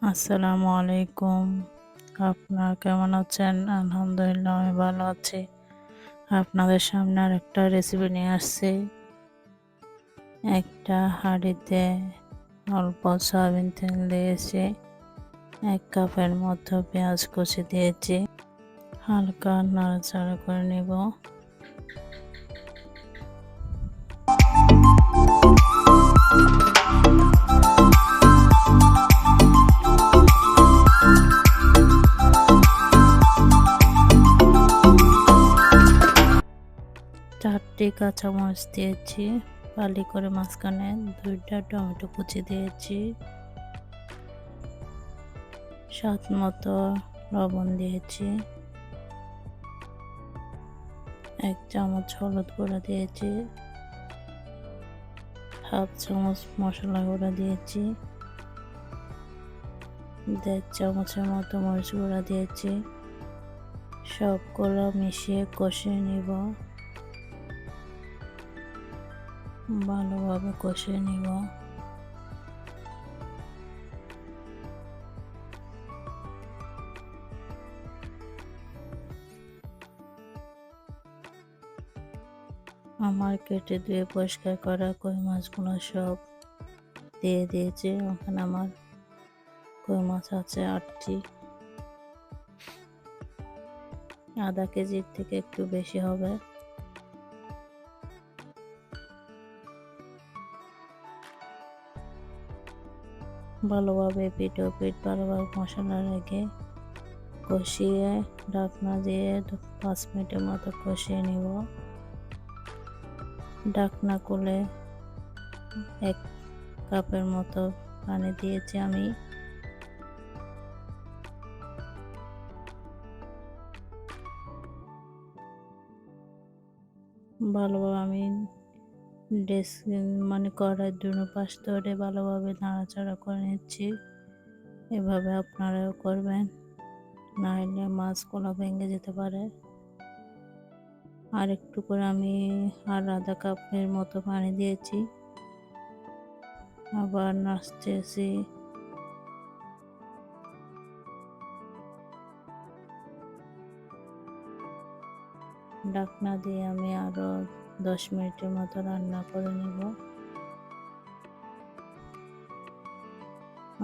আসসালামু আলাইকুম। আপনারা কেমন আছেন? আলহামদুলিল্লাহ আমি ভালো আছি। আপনাদের সামনে আরেকটা রেসিপি নিয়ে আসছি। একটা হাঁড়িতে অল্প সয়াবিন তেল দিয়েছি। 1 কাপের মতো পেঁয়াজ কুচি দিয়েছি। হালকা নাড়াচাড়া করে নেব। 4টি কাঁচামরিচ দিয়েছি। ফালি করে মাঝখানে 2টা টমেটো কুচি দিয়েছি। স্বাদ মতো লবণ দিয়েছি। 1 চামচ হলুদ গুঁড়া দিয়েছি। 1/2 চামচ মশলা গুঁড়া দিয়েছি। 1.5 চামচের মতো মরিচ গুঁড়া দিয়েছি। সবগুলো মিশিয়ে কষিয়ে নিব। ভালোভাবে কষিয়ে নিব। আমার কেটে ধুয়ে পরিষ্কার করা কই মাছগুলো সব দিয়ে দিয়েছি। ওখানে আমার কই মাছ আছে 8টি। আধা কেজির থেকে একটু বেশি হবে। ভালোভাবে পিঠ ও পিঠ ভালোভাবে মশলা রেখে কষিয়ে ঢাকনা দিয়ে 5 মিনিটের মতো কষিয়ে নিব। ঢাকনা খুলে 1 কাপের মতো পানি দিয়েছি আমি। ভালোভাবে আমি কড়াই দুনো পাশ ধরে ভালোভাবে নাড়াচাড়া করে নিচ্ছি। এভাবে আপনারাও করবেন, নাহলে মাছগুলো ভেঙে যেতে পারে। আর একটু করে আমি আধা কাপের মতো পানি দিয়েছি। আবার নাড়তেছি। ঢাকনা দিয়ে আমি আরো 10 মিনিটের মতো রান্না করে নেব।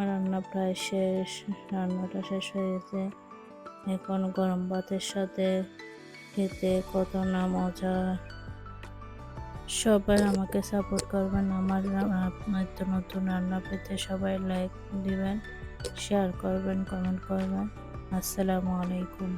রান্না প্রায় শেষ। রান্নাটা শেষ হয়ে গেছে। এখন গরম ভাতের সাথে খেতে কত না মজা। সবাই আমাকে সাপোর্ট করবেন। আমার নিত্য নতুন রান্না পেতে সবাই লাইক দিবেন, শেয়ার করবেন, কমেন্ট করবেন। আসসালামু আলাইকুম।